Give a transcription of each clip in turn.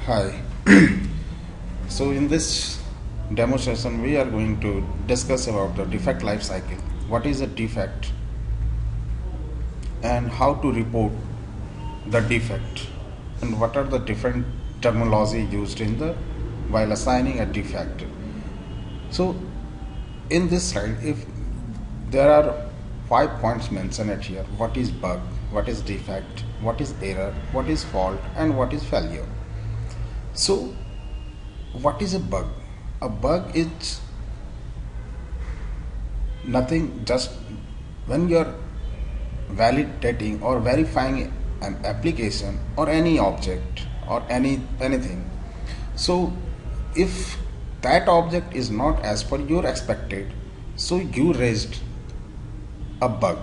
Hi. So in this demo session we are going to discuss about the defect life cycle. What is a defect and how to report the defect and what are the different terminology used in the while assigning a defect. So in this slide, if there are 5 points mentioned at here: what is bug, what is defect, what is error, what is fault, and what is failure. So what is a bug? A bug is nothing, just when you're validating or verifying an application or any object or anything. So if that object is not as per your expected, so you raised a bug.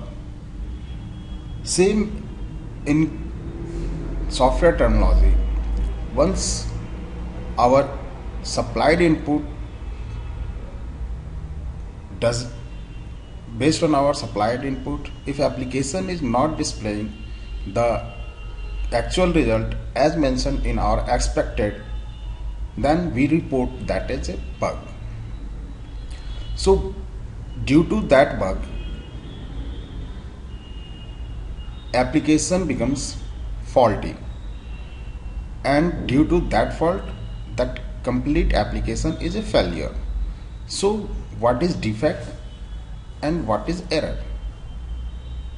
Same in software terminology. Once our supplied input does based on our supplied input, if application is not displaying the actual result as mentioned in our expected, then we report that as a bug. So due to that bug, application becomes faulty, and due to that fault, that complete application is a failure. So what is defect and what is error?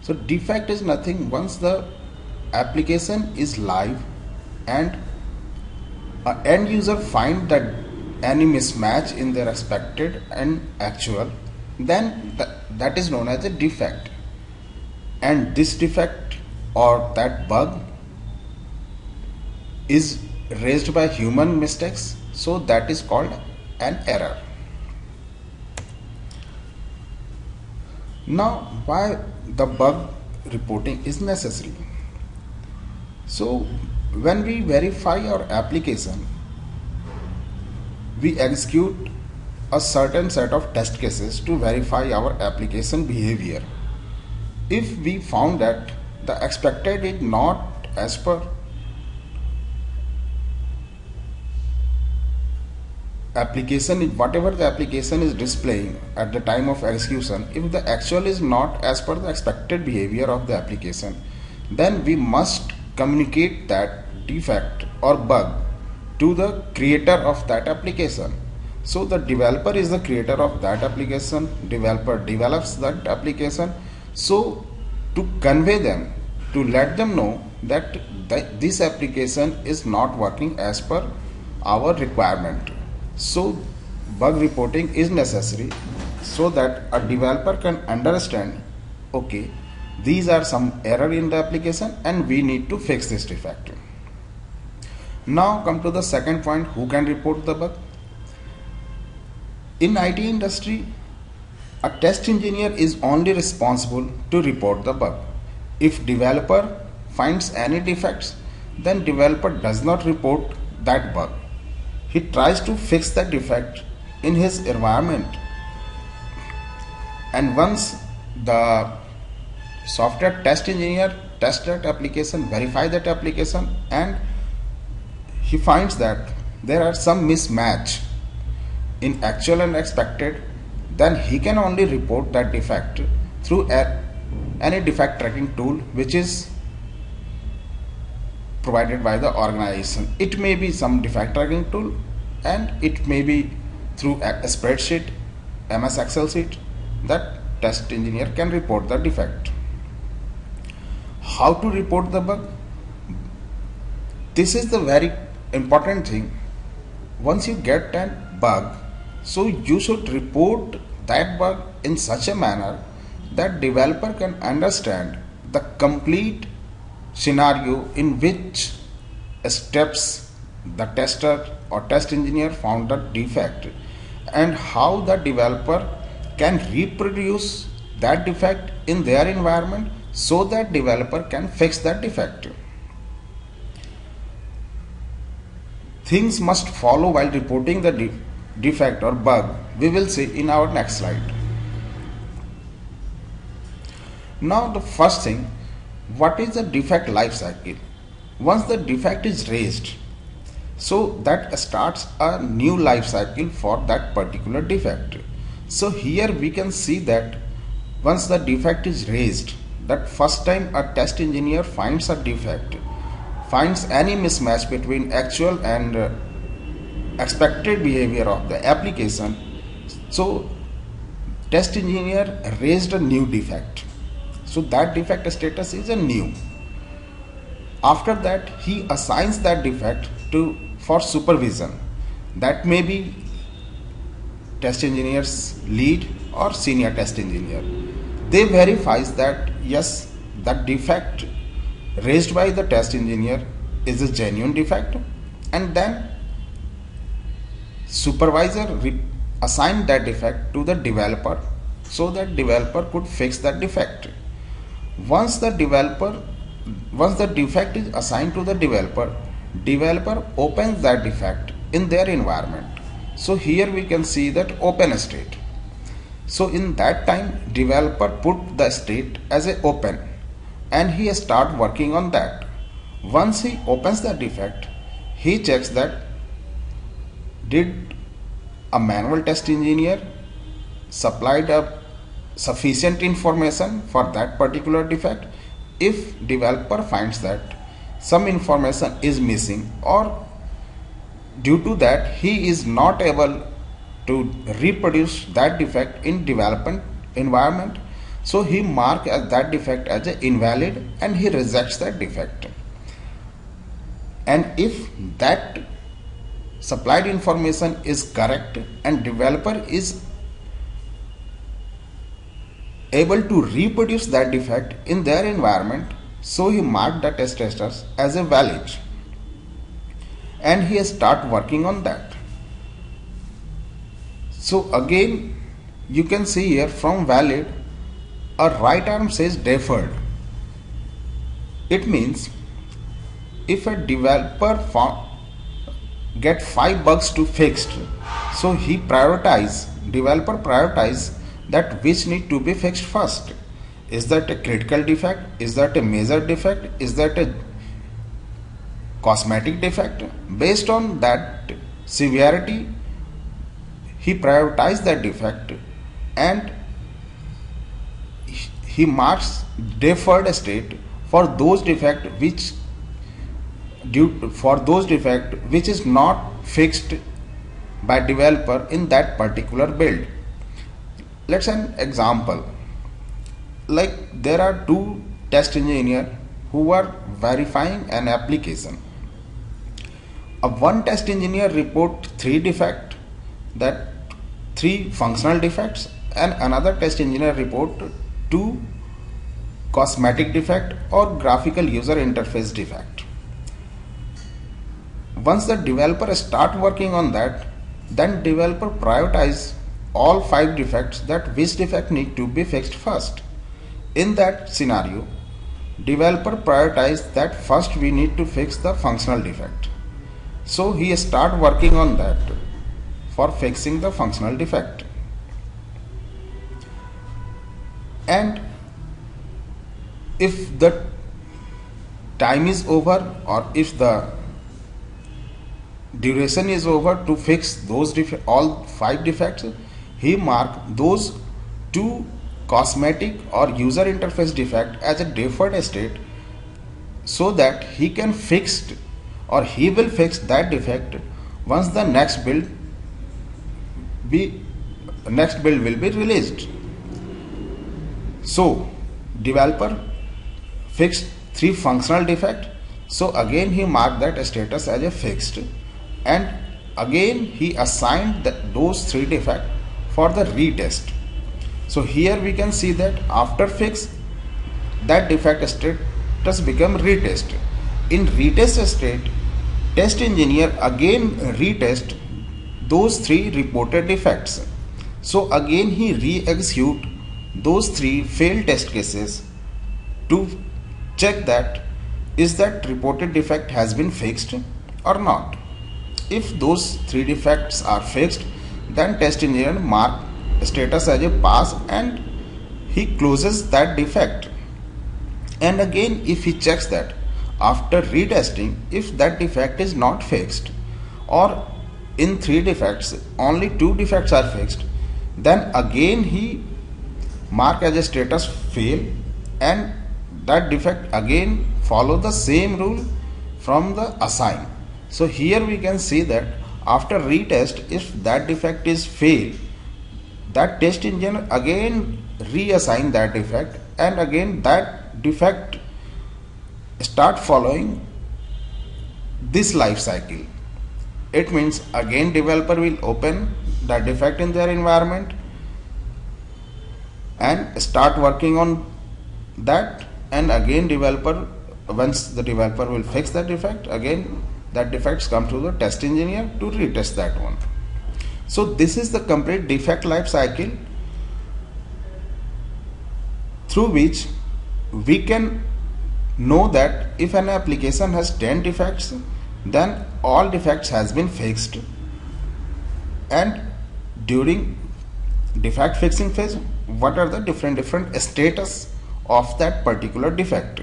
So defect is nothing, once the application is live and an end user find that any mismatch in their expected and actual, then that is known as a defect. And this defect or that bug is raised by human mistakes, so that is called an error. Now, why the bug reporting is necessary? So when we verify our application, we execute a certain set of test cases to verify our application behavior. If we found that the expected is not as per application, whatever the application is displaying at the time of execution, if the actual is not as per the expected behavior of the application, then we must communicate that defect or bug to the creator of that application. So the developer is the creator of that application, developer develops that application. So to convey them, to let them know that this application is not working as per our requirement. So bug reporting is necessary so that a developer can understand, okay, these are some error in the application and we need to fix this defect. Now come to the second point: who can report the bug? In IT industry, a test engineer is only responsible to report the bug. If developer finds any defects, then developer does not report that bug. He tries to fix the defect in his environment, and once the software test engineer tests that application, verify that application, and he finds that there are some mismatch in actual and expected, then he can only report that defect through any defect tracking tool which is provided by the organization. It may be some defect tracking tool, and it may be through a spreadsheet, MS Excel sheet, that test engineer can report the defect. How to report the bug? This is the very important thing. Once you get a bug, so you should report that bug in such a manner that developer can understand the complete scenario in which steps the tester or test engineer found the defect, and how the developer can reproduce that defect in their environment so that developer can fix that defect. Things must follow while reporting the defect or bug. We will see in our next slide. Now the first thing, what is the defect life cycle? Once the defect is raised, So that starts a new life cycle for that particular defect. So here we can see that once the defect is raised, that first time a test engineer finds a defect, finds any mismatch between actual and expected behavior of the application, so test engineer raised a new defect. So that defect status is a new. After that, he assigns that defect to for supervision. That may be test engineer's lead or senior test engineer. They verifies that yes, that defect raised by the test engineer is a genuine defect, and then supervisor assigned that defect to the developer so that developer could fix that defect. Once the defect is assigned to the developer opens that defect in their environment. So here we can see that open state. So in that time, developer put the state as a open and he start working on that. Once he opens the defect, he checks that did a manual test engineer supplied a sufficient information for that particular defect. If developer finds that some information is missing, or due to that he is not able to reproduce that defect in development environment, so he mark that defect as a invalid and he rejects that defect. And if that supplied information is correct and developer is able to reproduce that defect in their environment, so he marked the test status as a valid and he start working on that. So again you can see here from valid a right arm says deferred. It means if a developer get 5 bugs to fixed, so developer prioritize that which need to be fixed first. Is that a critical defect? Is that a major defect? Is that a cosmetic defect? Based on that severity, he prioritizes that defect and he marks deferred state for those defect which is not fixed by developer in that particular build. Let's an example. Like there are 2 test engineers who are verifying an application. One test engineer report 3 defects, that 3 functional defects, and another test engineer report 2 cosmetic defect or graphical user interface defect. Once the developer start working on that, then developer prioritize all 5 defects, that which defect need to be fixed first. In that scenario, developer prioritize that first we need to fix the functional defect. So he start working on that for fixing the functional defect. And if the time is over or if the duration is over to fix those all 5 defects, he mark those 2 cosmetic or user interface defect as a deferred state so that he can fix or he will fix that defect once the next build will be released. So developer fixed 3 functional defect, so again he marked that status as a fixed and again he assigned those 3 defects for the retest. So here we can see that after fix that defect status become retest. In retest state, test engineer again retest those 3 reported defects. So again he re-execute those 3 failed test cases to check that is that reported defect has been fixed or not. If those 3 defects are fixed, then test engineer mark status as a pass and he closes that defect. And again if he checks that after retesting, if that defect is not fixed, or in 3 defects only 2 defects are fixed, then again he mark as a status fail, and that defect again follow the same rule from the assign. So here we can see that after retest, if that defect is fail, that test engine again reassign that defect, and again that defect start following this life cycle. It means again developer will open the defect in their environment and start working on that, and again developer, once the developer will fix that defect, again that defects come to the test engineer to retest that one. So this is the complete defect life cycle through which we can know that if an application has 10 defects, then all defects has been fixed, and during defect fixing phase, what are the different status of that particular defect.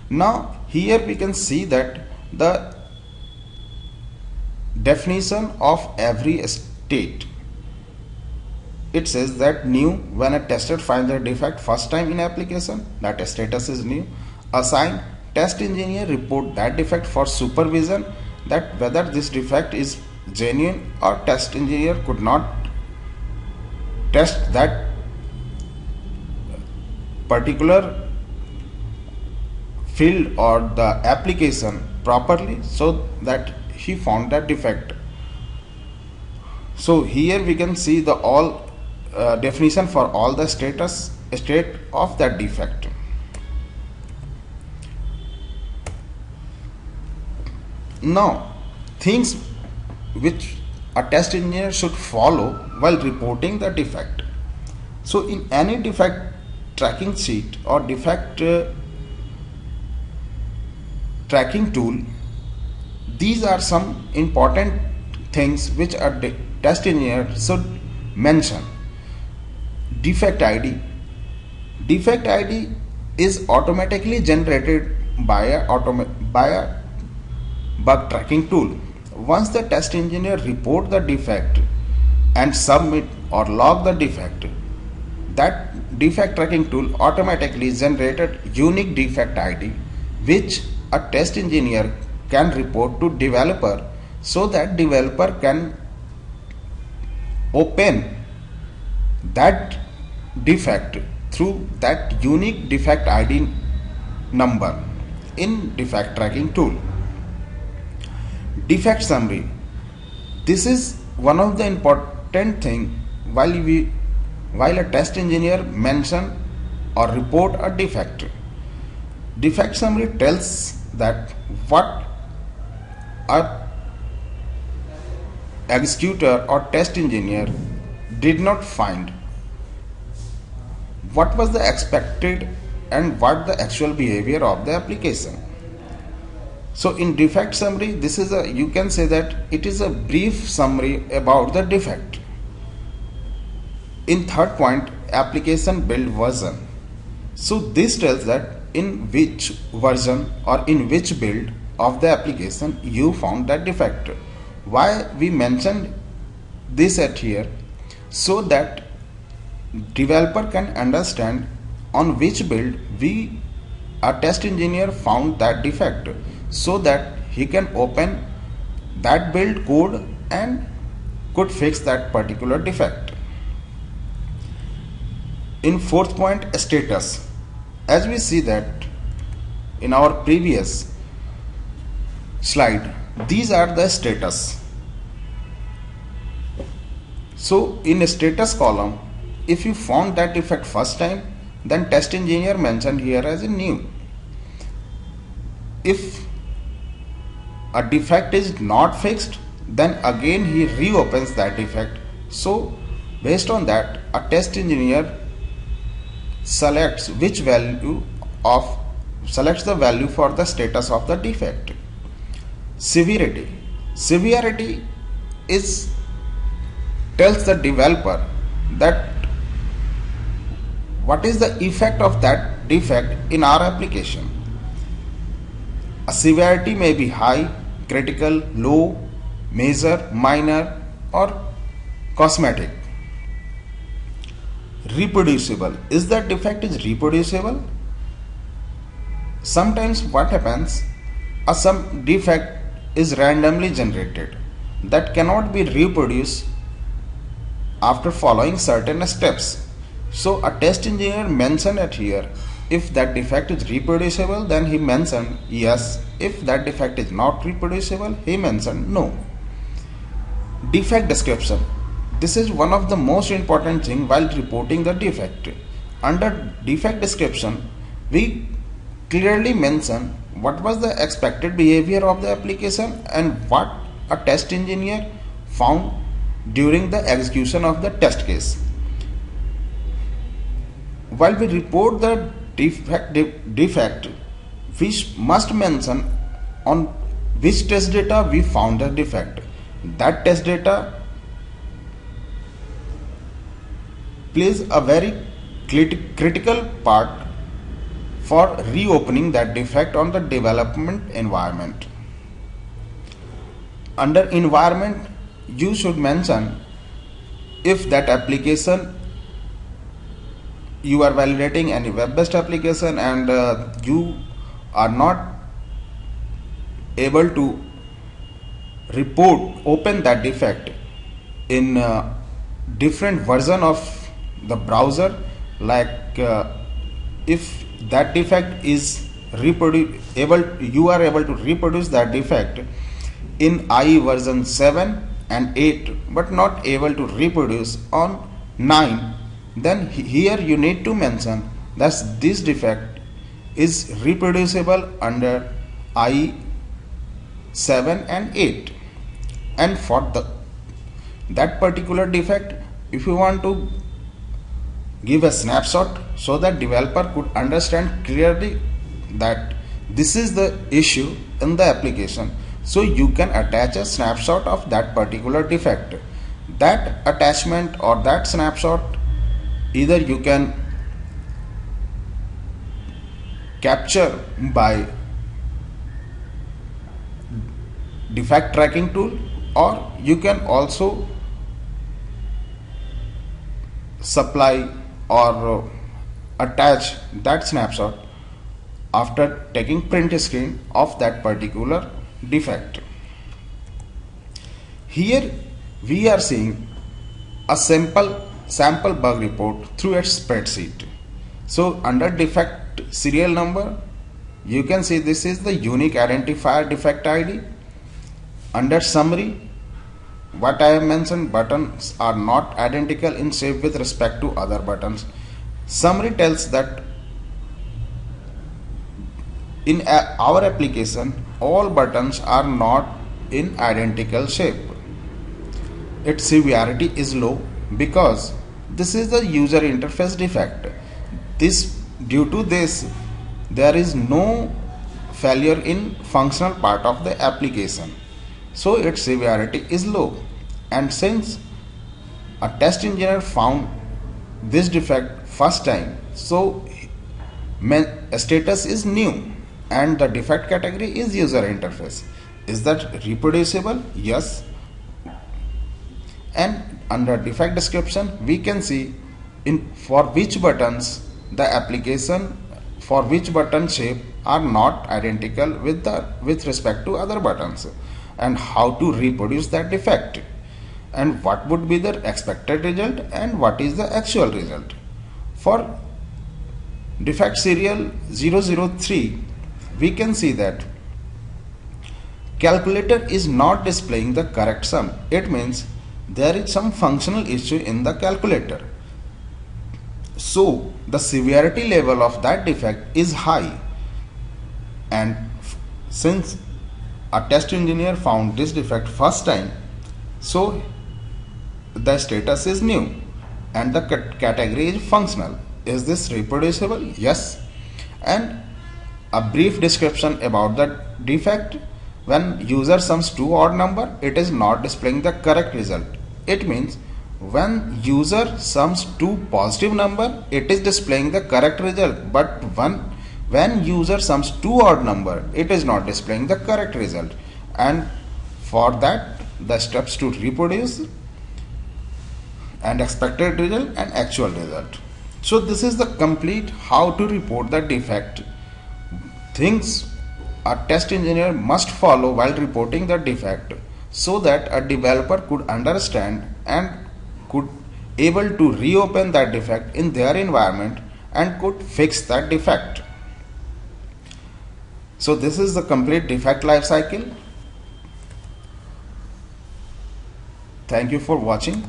Now here we can see that the definition of every state. It says that new, when a tester finds a defect first time in application, that status is new. Assign, test engineer report that defect for supervision, that whether this defect is genuine or test engineer could not test that particular field or the application properly, so that he found that defect. So here we can see the all definition for all the state of that defect. Now things which a test engineer should follow while reporting the defect. So in any defect tracking sheet or defect tracking tool, these are some important things which a test engineer should mention. Defect ID. Defect ID is automatically generated by a bug tracking tool. Once the test engineer report the defect and submit or log the defect, that defect tracking tool automatically generated unique defect ID, which a test engineer can report to developer, so that developer can open that defect through that unique defect ID number in defect tracking tool. Defect summary. This is one of the important thing while a test engineer mention or report a defect. Defect summary tells that what a executor or test engineer did not find, what was the expected and what the actual behavior of the application. So in defect summary, this is you can say that it is a brief summary about the defect. In third point, application build version. So this tells that in which version or in which build of the application you found that defect. Why we mentioned this at here? So that developer can understand on which build a test engineer found that defect, so that he can open that build code and could fix that particular defect. In fourth point, status. As we see that in our previous slide, these are the status. So in a status column, if you found that defect first time, then test engineer mentioned here as a new. If a defect is not fixed, then again he reopens that defect. So based on that, a test engineer selects the value for the status of the defect. Severity. Severity tells the developer that what is the effect of that defect in our application. A severity may be high, critical, low, major, minor, or cosmetic. Reproducible. Is that defect is reproducible? Sometimes what happens, some defect is randomly generated that cannot be reproduced after following certain steps. So a test engineer mentioned it here. If that defect is reproducible, then he mentioned yes. If that defect is not reproducible, he mentioned no. Defect description. This is one of the most important thing while reporting the defect. Under defect description, we clearly mention what was the expected behavior of the application and what a test engineer found during the execution of the test case. While we report the defect, we must mention on which test data we found the defect. That test data plays a very critical part for reopening that defect on the development environment. Under environment, you should mention if that application you are validating any web-based application and you are not able to open that defect in different version of the browser, like if that defect is you are able to reproduce that defect in IE version 7 and 8 but not able to reproduce on 9, then here you need to mention that this defect is reproducible under IE 7 and 8. And for that particular defect, if you want to give a snapshot so that developer could understand clearly that this is the issue in the application, so you can attach a snapshot of that particular defect. That attachment or that snapshot, either you can capture by defect tracking tool, or you can also supply or attach that snapshot after taking print screen of that particular defect. Here we are seeing a sample bug report through a spreadsheet. So under defect serial number, you can see this is the unique identifier defect ID. Under summary, what I have mentioned, buttons are not identical in shape with respect to other buttons. Summary tells that in our application, all buttons are not in identical shape. Its severity is low because this is the user interface defect. Due to this, there is no failure in functional part of the application. So its severity is low, and since a test engineer found this defect first time, so status is new and the defect category is user interface. Is that reproducible? Yes. And under defect description, we can see for which buttons the application, for which button shape are not identical with respect to other buttons, and how to reproduce that defect, and what would be the expected result and what is the actual result. For defect serial 003, we can see that calculator is not displaying the correct sum. It means there is some functional issue in the calculator. So the severity level of that defect is high, and since a test engineer found this defect first time, so the status is new and the category is functional. Is this reproducible? Yes. And a brief description about the defect: when user sums two odd number, it is not displaying the correct result. It means when user sums two positive number, it is displaying the correct result, but when user sums two odd number, it is not displaying the correct result. and for that the steps to reproduce and expected result and actual result. So this is the complete how to report the defect. Things a test engineer must follow while reporting the defect so that a developer could understand and could able to reopen that defect in their environment and could fix that defect. So this is the complete defect life cycle. Thank you for watching.